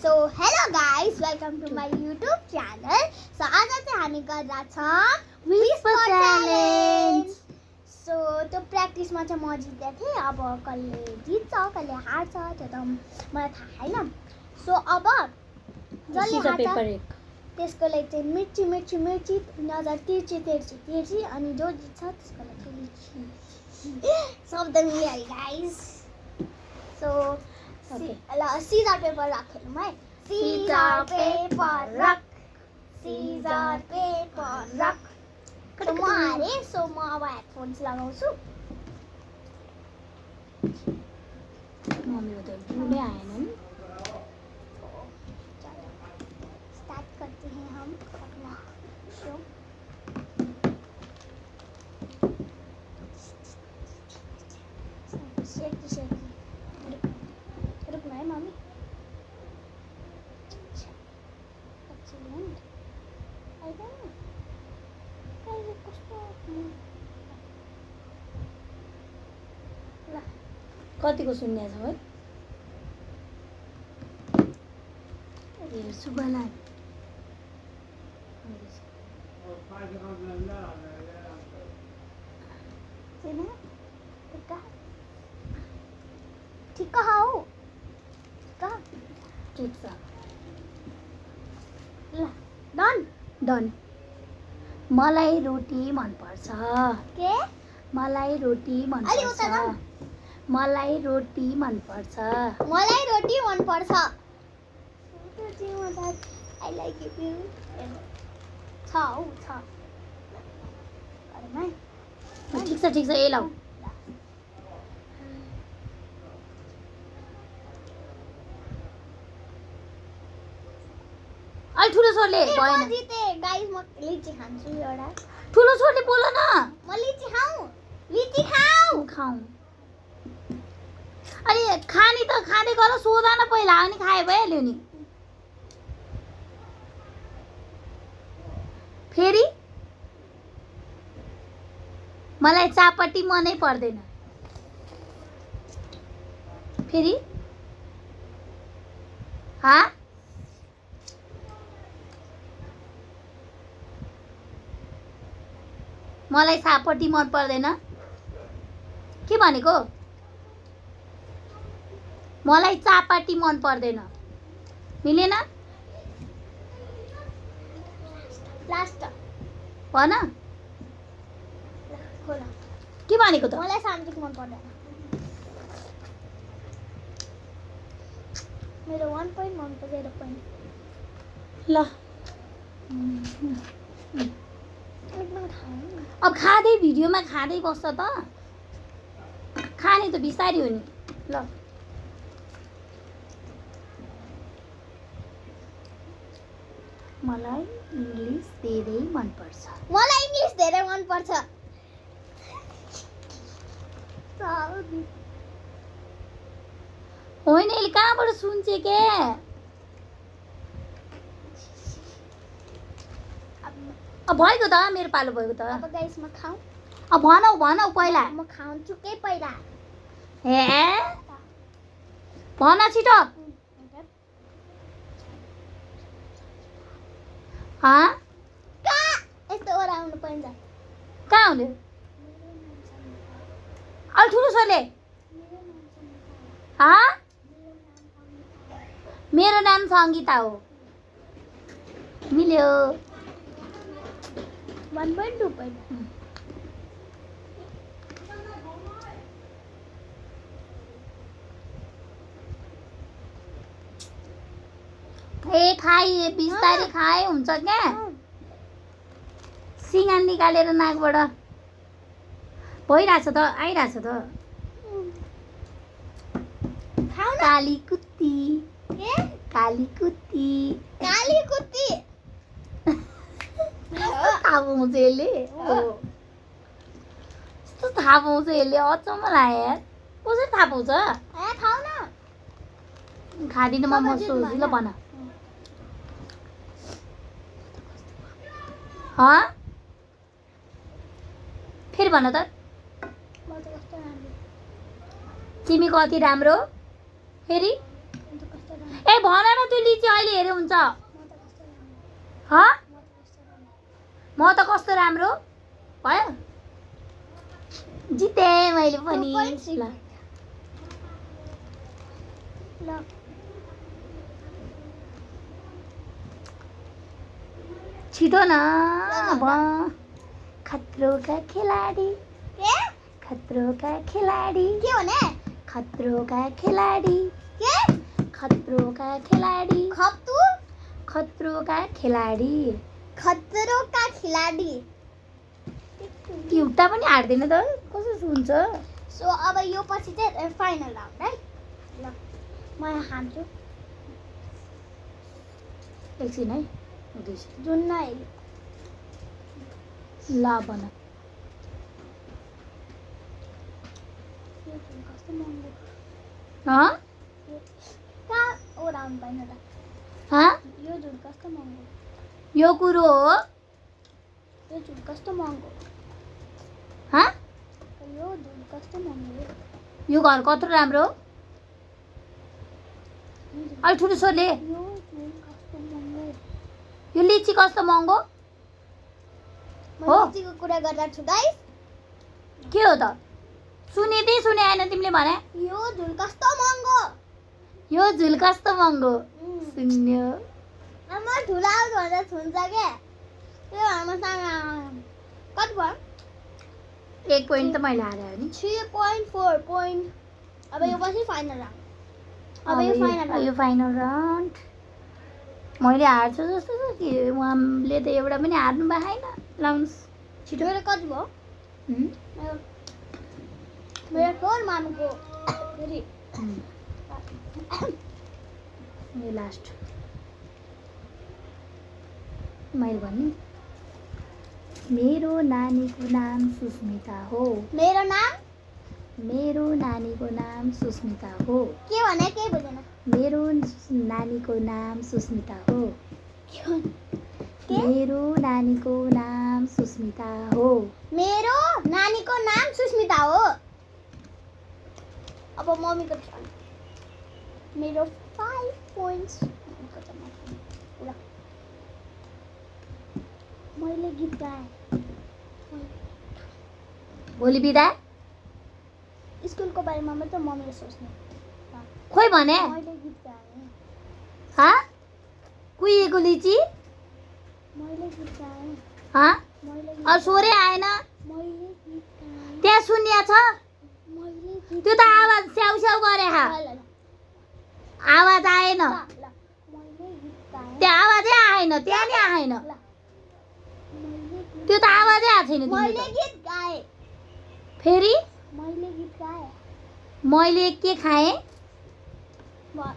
So hello guys, welcome to my YouTube channel. So आज चाहिँ हामी गर्दा छौं whisper challenge. So त्यो प्र्याक्टिसमा चाहिँ म जित्दै थिएँ. अब कसले जित्छ कसले हार्छ त्यो त मलाई थाहा छैन. So अब जसले हार्छ त्यसको लागि चाहिँ मिर्ची मिर्ची मिर्ची नजर तिर्ची तिर्ची तिर्ची अनि जो जित्छ त्यसको लागि लिची शब्द मिल्यो गाइस. So ल सीजर पेपर रक खेलौँ है. Scissor paper rock scissor paper rock. So म हारेँ. सो म अब हेडफोन्स लगाउँछु. मम्मीको त जुनै आएन नि. स्टार्ट करते हैं हम अपना शो. शेकी शेकी रुकना है मम्मी. एक्सीलेंट आइगा ना कैसे कुछ तो ला कतिको सुन्ने छ है हेर्छु बला सेना टिका ठीक हाउ का ठिक छ. ल डन डन. मलाई रोटी मन पर्छ. के मलाई रोटी मन अलि उता पर्छ. जाऊ. मलाई रोटी मन पर्छ. मलाई रोटी मन पर्छ. रोटी मन आई लाइक इट यु छ हौ छ. अरे ठिक छ ठिक छ. ए लाउ अलि ठुलो छोरले म भएन. जिते गाइस. म लिची खान्छु एउटा. ठुलो छोरले बोल न. म लिची खाऊ. लिची खाऊ. खाऊ. अनि खानी त खाँदै गर. सोधा न पहिला अनि खाए भइहाल्यो नि. फेरि मलाई चापटी मनै पर्दैन. फेरि हा मलाई चापटी मन पर्दैन. के भनेको? मलाई चापाटी मन पर्दैन. मिलेन? लास्ट भन. खोल. के भनेको त? मलाई सामजिक मन पर्दैन. मेरो 1 point मनको 0 point. ल एकदम खाऊ. अब खाँदै भिडियोमा खाँदै बस्छ त. खाने त बिस्तारै हो नि. ल मलाई इङ्ग्लिस धेरै मन पर्छ. मलाई इंग्लिश धेरै मन पर्छ. होइन यसले कहाँबाट सुन्छ के? अब भएको त मेरो पालो भएको त. अब गाइस म खाऊ. अब भनौ पहिला. म खान्छु के पहिला. हे भन छिटो. हा का यस्तो ओराउनु पर्छ. कहाँ हुने? अलि ठुलो छोरले. हा मेरो नाम सङ्गीता हो. मिल्यो. 1 point 2 point. ए खाइ बिस्तारै खाए हुन्छ क्या. सिँगा निकालेर नाकबाट भइरहेछ त. आइरहेछ त. खाऊ न. काली कुत्ती के काली कुत्ती. काली कुत्ती. थाहा पाउँछ यसले. यस्तो थाहा पाउँछ यसले. अचम्म लाग्यो यार. कसरी थाहा पाउँछ? ए खाऊ न. खाँदिनँ म सोच्छु. ल भन. फेरि भन त. तिमी कति राम्रो. फेरि ए भन न त्यो लिची अहिले हेरे हुन्छ ह म त कस्तो राम्रो भयो जिते मैले पनि 2.3 ल ल छिटो न अब खतरों का खिलाडी के खतरों का खिलाडी के भने खतरों का खिलाडी के खतरों का खिलाडी खप्तु खतरों का खिलाडी खतरों का खिलाडी एउटा पनि हार्दैन त कसो हुन्छ सो अब यो पछि चाहिँ फाइनल राउन्ड है ल म यहाँ हान्छु एकछिन है हुँदैछ जुन नै ल भन यो जुन कस्तो महँगो ह कहाँ राउन्ड पाइन त ह यो जुन कस्तो महँगो यो कुरो हो यो जुन कस्तो महँगो ह यो जुन कस्तो महँगो यो घर कत्रो राम्रो अलि ठुलो स्वरले यो जुन कस्तो महँगो यो लिची कस्तो महँगो म हो? लिचीको कुरा गर्दा छु गाइस के हो त सुनेदै सुने आएन तिमीले भने यो जुन कस्तो महँगो यो झुल कस्तो महँगो शून्य आमा ठुला भन्दा छुन्छ के त्यो हाम्रो सानो कति भयो 1 पोइन्ट त मैले हारे हो नि 3.4 पोइन्ट अब यो पछि फाइनल राउन्ड अब यो फाइनल यो राउन्ड फाइनल राउन्ड मैले हार्छु जस्तो छ कि उहाँले त एउटा पनि हार्नु भएन लाउन्स छिटो मेरो कति भयो हुँ? मेरो फोर मामुको फेरि यो लास्ट मैले भन्ने मेरो नानीको नाम सुस्मिता हो मेरो नाम मेरो नानीको नाम सुस्मिता हो के भने केही बुझेन मेरो नानीको नाम सुस्मिता हो के भने? के? मेरो नानीको नाम सुस्मिता हो मेरो नानीको नाम सुस्मिता हो अब मम्मीको टर्न मेरो 5 पोइन्ट्स ल मैले गीत गाएँ भोलि बिदा स्कुलको बारेमा मात्र मम्मीले सोच्ने खोइ भने मैले गीत गाएँ हा कुहिएको लिची मैले गीत गाएँ हा मैले गीत अरू स्वरै आएन मैले गीत गाएँ त्यहाँ सुन्या छ मैले गीत त्यो त आवाज स्याउ स्याउ गरे हा ल ल आवाज आएन ल ल मैले गीत गाएँ त्यो आवाजै आएन त्यहाँ नि आएन ल मैले गीत त्यो त आवाजै आएको छैन तिम्रो मैले त। गीत गाएँ फेरि मैले गीत गाएँ मैले के खाएँ ब-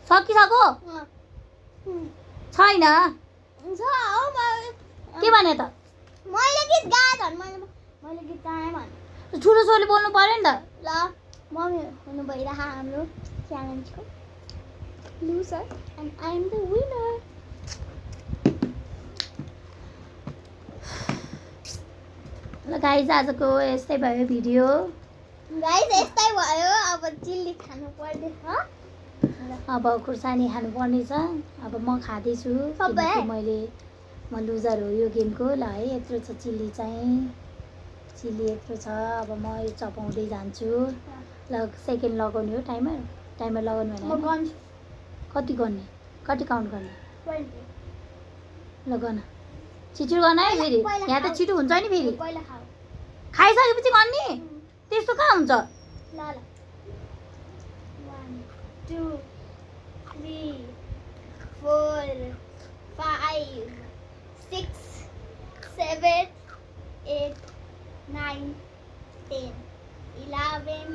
सकिसक्यो अँ। छैन छ हौ के भने त मैले गीत गाएँ झन् मैले गीत गाएँ भने ठुलो स्वरले बोल्नु पर्यो नि त ल मम्मी हुनु भइरह हाम्रो च्यालेन्जको loser and I am the winner ल गाइज आजको यस्तै भयो भिडियो गाइस यस्तै भयो अब चिल्ली खानु पर्दैछ अब खुर्सानी खानुपर्ने छ अब म खाँदैछु सबै? किनकि म लुजर हो यो गेमको ल है यत्रो छ चिल्ली चाहिँ चिल्ली यत्रो छ अब म यो चपाउँदै जान्छु ल सेकेन्ड लगाउने हो टाइमर लगाउनु म भने गर्छु कति गर्ने कति काउन्ट गर्ने 20 ल गर्न छिटो गर्न है फेरि पहिला यहाँ त खाऊ। छिटो हुन्छ नि फेरि पहिला खाऊ खाइसकेपछि गर्ने त्यस्तो कहाँ हुन्छ ल ल 1 2 3 4 5 6 7 8 9 10 11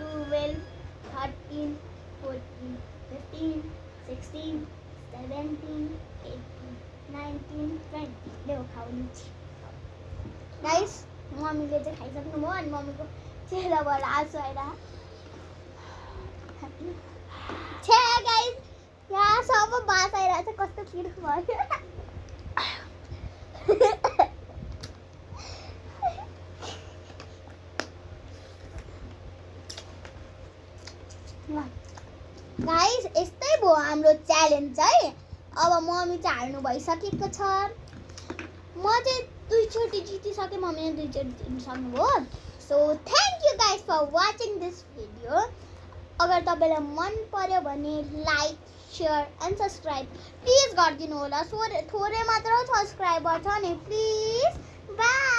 12 13 14 15 16 17 18 19 20 देऊ खाऊ लिची गाइस मम्मीले चाहिँ खाइसक्नु भयो अनि मम्मीको चेहराबाट आँसु आइरह छे गाइस यहाँ सब बास आइरहेको छ कस्तो क्युट भयो गाइस हाम्रो च्यालेन्ज है। अब मम्मी चाहिँ हार्नु भइसकेको छ। म चाहिँ 2 चोटि जितिसकेँ, मम्मीले 2 चोटि जितिसक्नुभयो। So thank you guys for watching this video. अगर तपाईँलाई मन पर्यो भने like share and subscribe please गरिदिनु होला। थोरै मात्र सब्सक्राइबर छ नि, प्लिज। बाई।